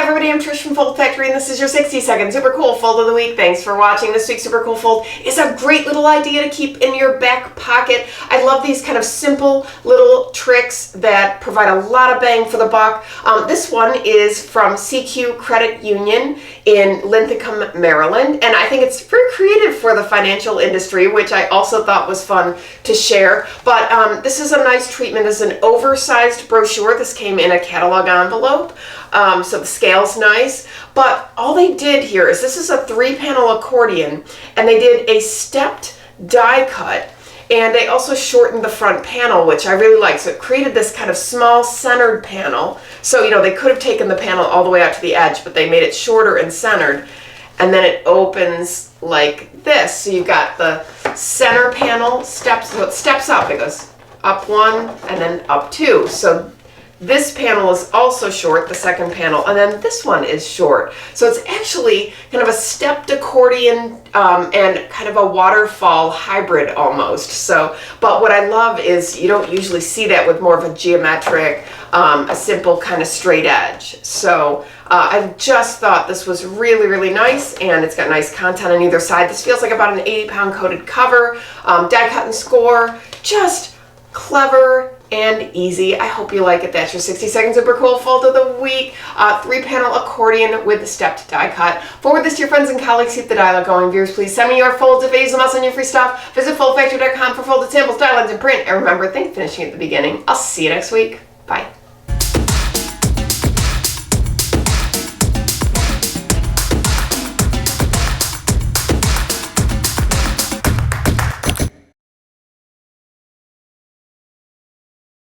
everybody, I'm Trish from Foldfactory, and this is your 60-second super cool fold of the week. Thanks for watching. This week's super cool fold is a great little idea to keep in your back pocket. I love these kind of simple little tricks that provide a lot of bang for the buck. This one is from CQ Credit Union in Linthicum, Maryland, and I think it's very creative for the financial industry, which I also thought was fun to share. But this is a nice treatment. This is an oversized brochure. This came in a catalog envelope. So the scale's nice, but all they did here is this is a 3-panel accordion, and they did a stepped die cut, and they also shortened the front panel, which I really like. So it created this kind of small centered panel. So, you know, they could have taken the panel all the way out to the edge, but they made it shorter and centered, and then it opens like this. So you've got the center panel steps, so it steps up. It goes up 1 and then up 2. So this panel is also short, the second panel, and then this one is short. So it's actually kind of a stepped accordion and kind of a waterfall hybrid almost. So, but what I love is you don't usually see that with more of a geometric, a simple kind of straight edge. So I just thought this was really, really nice, and it's got nice content on either side. This feels like about an 80-pound coated cover, die cut and score, just clever and easy. I hope you like it. That's your 60-second super cool fold of the week. 3-panel accordion with the stepped die cut. Forward this to your friends and colleagues. Keep the dialogue going. Viewers, please send me your folds. If you I'll send you free stuff. Visit foldfactory.com for folded samples, dialogues, and print. And remember, think finishing at the beginning. I'll see you next week. Bye.